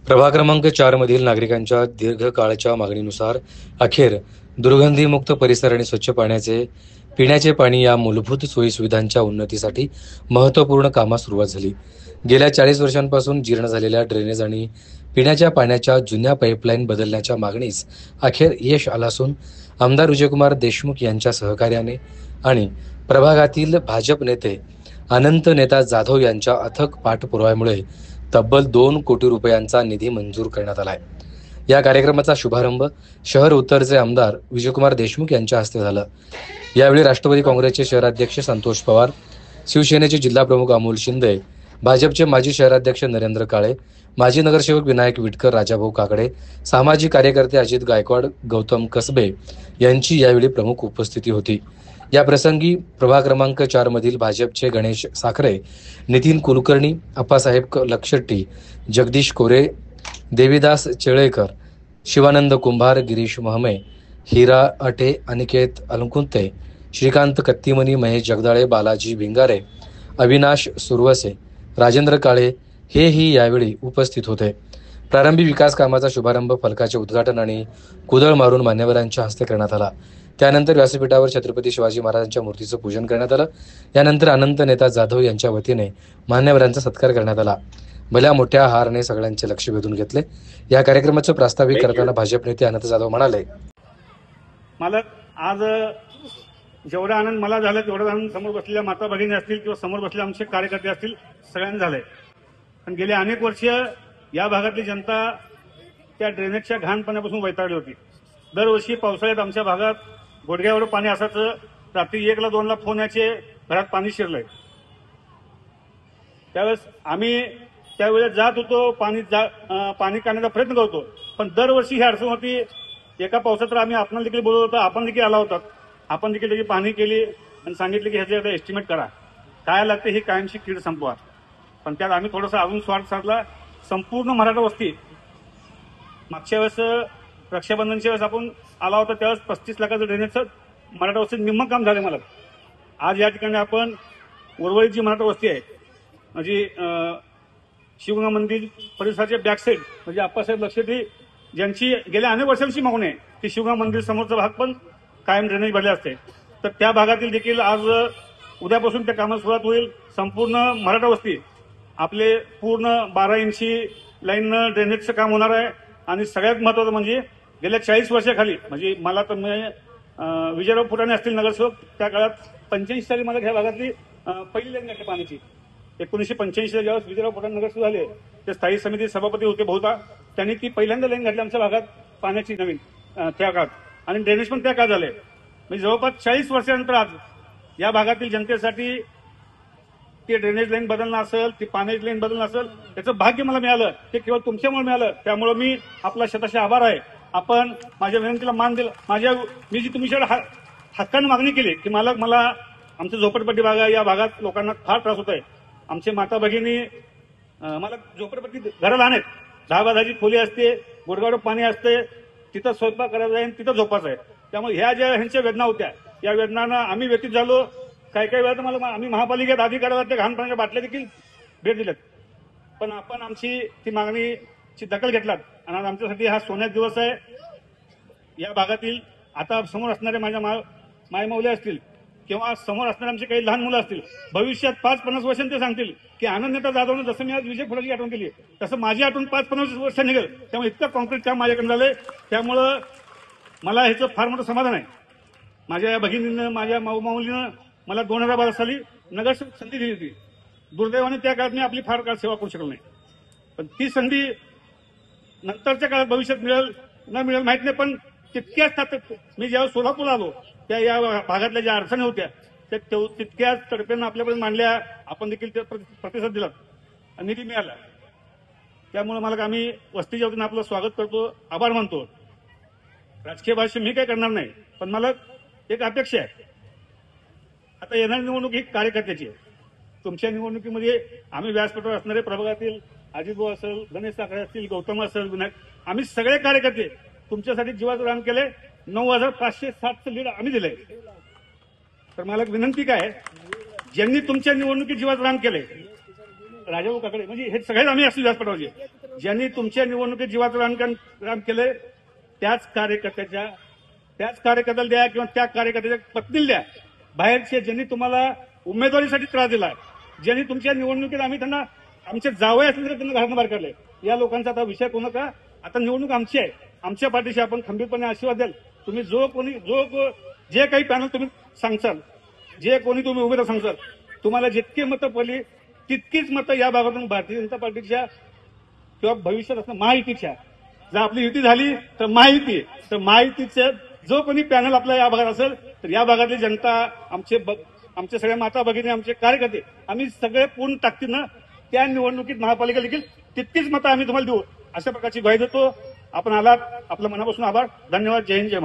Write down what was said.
प्रभाग क्रमांक 4 मधील नागरिकांच्या दीर्घकाळच्या मागणीनुसार अखेर दुर्गंधीमुक्त परिसर आणि स्वच्छ पाण्याचे पिण्याचे पाणी या मूलभूत सोयीसुविधांच्या उन्नतीसाठी महत्त्वपूर्ण कामास सुरुवात झाली. गेल्या 40 वर्षांपासून जीर्ण झालेल्या ड्रेनेज आणि पिण्याच्या पाण्याच्या जुन्या पाईपलाईन बदलण्याच्या मागणीस अखेर यश आलं असून आमदार विजयकुमार देशमुख यांच्या सहकार्याने आणि प्रभागातील भाजप नेते अनंत नेता जाधव यांच्या अथक पाठपुराव्यामुळे तब्बल 2 कोटी रुपयांचा निधी मंजूर करण्यात आलाय. या कार्यक्रमाचा शुभारंभ शहर उत्तरचे आमदार विजयकुमार देशमुख यांच्या हस्ते झाला. यावेळी राष्ट्रवादी काँग्रेसचे शहराध्यक्ष संतोष पवार, शिवसेनेचे जिल्हाप्रमुख अमोल शिंदे, भाजपचे माजी शहराध्यक्ष नरेंद्र काळे, माजी नगरसेवक विनायक विटकर, राजाभाऊ काकडे, सामाजिक कार्यकर्ते अजित गायकवाड, गौतम कसबे यांची यावेळी प्रमुख उपस्थिती होती. या प्रसंगी प्रभाग क्रमांक 4 मधील भाजपचे गणेश साखरे, नितीन कुलकर्णी, अप्पासाहेब लक्षट्टी, जगदीश कोरे, देवीदास चेळेकर, शिवानंद कुंभार, गिरीश महमे, हिरा अटे, अनिकेत अलकुंते, श्रीकांत कत्तीमनी, महेश जगदाळे, बालाजी भिंगारे, अविनाश सुरवसे, राजेंद्र काळे हेही यावेळी उपस्थित होते. प्रारंभी विकास कामाचा शुभारंभ फलकाचे उद्घाटन आणि कुदळ मारून मान्यवरांच्या हस्ते करण्यात आला. त्यानंतर व्यासपीठावर छत्रपती शिवाजी महाराजांच्या मूर्तीचं पूजन करण्यात आलं. यानंतर अनंत नेता जाधव यांच्या वतीने मान्यवरांचा सत्कार करण्यात आला. भल्या मोठ्या हारने सगळ्यांचे लक्ष वेधून घेतले. या कार्यक्रमाचं प्रास्ताविक करताना भाजप नेते अनंत जाधव म्हणाले, मालक, आज जेवढा आनंद मला झाला तेवढा आनंद समोर बसलेल्या माता भगिनी असतील किंवा समोर बसलेले आमचे कार्यकर्ते असतील सगळ्यांना झाले. पण गेली अनेक वर्ष या भागातली जनता त्या ड्रेनेजच्या घाण पाण्यापासून वैतागली होती. दरवर्षी पावसाळ्यात आमच्या भागात गुडघ्यावर पाणी असायचं. रात्री 1ला 2ला फोन याचे, घरात पाणी शिरलंय. त्यावेळेस आम्ही त्यावेळेस जात होतो, पाणी काढण्याचा प्रयत्न करतो. पण दरवर्षी ही अडचण होती. एका पावसात तर आम्ही आपण देखील बोलवलं होतं, आपण देखील आला होता. आपण देखील त्याची पाहणी केली आणि सांगितलं की ह्याचं एकदा एस्टिमेट करा, काय लागते ही कायमची कीड संपवा. पण त्यात आम्ही थोडासा अजून स्वार्थ साधला. संपूर्ण मराठा वस्ती मागच्या वेळेस रक्षाबंधनच्या वेळेस आपण आला होता त्यावेळेस 35 लाखाचं ड्रेनेजचं मराठा वस्तीत निम्मं काम झालं मला. आज या ठिकाणी आपण उर्वरित जी मराठा वस्ती आहे म्हणजे शिवगंगा मंदिर परिसराच्या बॅकसाईड म्हणजे आप्पासाहेब लक्षात ज्यांची गेल्या अनेक वर्षांची मागणी आहे की शिवगंगा मंदिर समोरचा भाग पण कायम ड्रेनेज भरले असते, तर त्या भागातील देखील आज उद्यापासून त्या कामाला सुरुवात होईल. संपूर्ण मराठा वस्ती आपले पूर्ण 12 इंची लाईननं ड्रेनेजचं काम होणार आहे. आणि सगळ्यात महत्वाचं म्हणजे गेल्या 40 वर्षाखाली म्हणजे मला तर विजयराव फुटाणे असतील नगरसेवक, त्या काळात 85 साली मला ह्या भागातली पहिली लाईन घातली पाण्याची. 1985 ला ज्यावेळेस विजयराव फुटाणे नगरसेवक झाले ते स्थायी समिती सभापती होते बहुधा, त्यांनी ती पहिल्यांदा लाईन घातली आमच्या भागात पाण्याची नवीन त्या काळात. आणि ड्रेनेज पण त्या काळात झाले. म्हणजे जवळपास 40 वर्षानंतर आज या भागातील जनतेसाठी ते ड्रेनेज लाईन बदलणं असेल, ती पाण्याची लाईन बदलणं असेल, त्याचं भाग्य मला मिळालं. ते केवळ तुमच्यामुळे मिळालं. त्यामुळे मी आपला शतशः आभार आहे. आपण माझ्या विनंतीला मान दिला. मी जी तुमच्याकडे हक्कानं मागणी केली की मला आमचं झोपडपट्टी भाग आहे, या भागात लोकांना फार त्रास होत आहे. आमचे माता भगिनी मला झोपडपट्टी घराला आणत 10-10ची खोली असते, गुडघावर पाणी असते, तिथं स्वयंपाक करायचा आहे, तिथं झोपायचं आहे. त्यामुळे ह्या ज्या ह्यांच्या वेदना होत्या, या वेदनांना आम्ही व्यतीत झालो. काही वेळा मला आम्ही महापालिकेत अधिकाऱ्याला त्या घाण पाण्याच्या बाटल्या देखील भेट दिल्यात. पण आपण आमची ती मागणीची दखल घेतलात आणि आज आमच्यासाठी हा सोन्याचा दिवस आहे. या भागातील आता समोर असणारे माझ्या मायमौले असतील किंवा समोर असणारे आमचे काही लहान मुलं असतील, भविष्यात 5-50 वर्षांनी ते सांगतील की आनंद नेता जाधवनं जसं मी आज विजय फुलाची आठवण केली तसं माझी आठवण 5-50 वर्षांनी निघेल. त्यामुळे इतकं कॉन्क्रीट काम माझ्याकडे झालंय. त्यामुळं मला ह्याचं फार मोठं समाधान आहे. माझ्या या भगिनीनं, माझ्या माऊलीनं मला 2012 साली नगरसेवक संधी दिली होती. दुर्दैवाने त्या काळात मी आपली फार काळ सेवा करू शकलो नाही. पण ती संधी नंतरच्या काळात भविष्यात मिळेल न मिळेल माहित नाही. पण तितक्याच मी जेव्हा सोलापूरला आलो त्या या भागातल्या ज्या अडचणी होत्या त्या तितक्याच तडप्यानं आपल्यापर्यंत मांडल्या. आपण देखील त्या प्रतिसाद दिला, निधी मिळाला. त्यामुळे मला आम्ही वस्तीच्या वतीनं आपलं स्वागत करतो, आभार मानतो. राजकीय भाष्य मी काय करणार नाही, पण मला एक अपेक्षा आहे. आता येणारी निवडणूक ही कार्यकर्त्याची आहे. तुमच्या निवडणुकीमध्ये आम्ही व्यासपीठावर असणारे प्रभागातील अजितभाऊ असेल, गणेश साखरे असतील, गौतम असेल, विनायक, आम्ही सगळे कार्यकर्ते तुमच्यासाठी जीवाचं रान केले. 9,560चं लीड आम्ही दिलंय. तर मला एक विनंती काय, ज्यांनी तुमच्या निवडणुकीत जीवाचं रान केलंय राजाभाऊ काकडे म्हणजे हे सगळेच आम्ही असतील व्यासपीठावरचे, ज्यांनी तुमच्या निवडणुकीत जीवाचं रान केलंय त्याच कार्यकर्त्याला द्या किंवा त्या कार्यकर्त्याच्या पत्नीला द्या. बाहेरचे ज्यांनी तुम्हाला उमेदवारीसाठी त्रास दिलाय, ज्यांनी तुमच्या निवडणुकीत आम्ही त्यांना आमचे जावई असले तर त्यांना घरातून बाहेर काढले, या लोकांचा आता विषय करू नका. आता निवडणूक आमची आहे, आमच्या पाठीशी आपण खंबीरपणे आशीर्वाद द्याल. तुम्ही जे काही पॅनल तुम्ही सांगसाल, जे कोणी तुम्ही उमेदवार सांगसाल, तुम्हाला जितकी मतं पडली तितकीच मतं या भागातून भारतीय जनता पार्टीच्या किंवा भविष्यात असणं महायुतीच्या, जर आपली युती झाली तर महायुतीचं जो कोणी पॅनल आपल्या या भागात असेल तर या भागातली जनता, आमचे सगळ्या माता भगिनी, आमचे कार्यकर्ते, आम्ही सगळे पूर्ण ताकदीनं त्या निवडणुकीत महापालिका देखील तितकीच मतं आम्ही तुम्हाला देऊ, अशा प्रकारची ग्वाही देतो. आपण आलात, आपल्या मनापासून आभार. धन्यवाद. जय हिंद, जय महाराष्ट्र.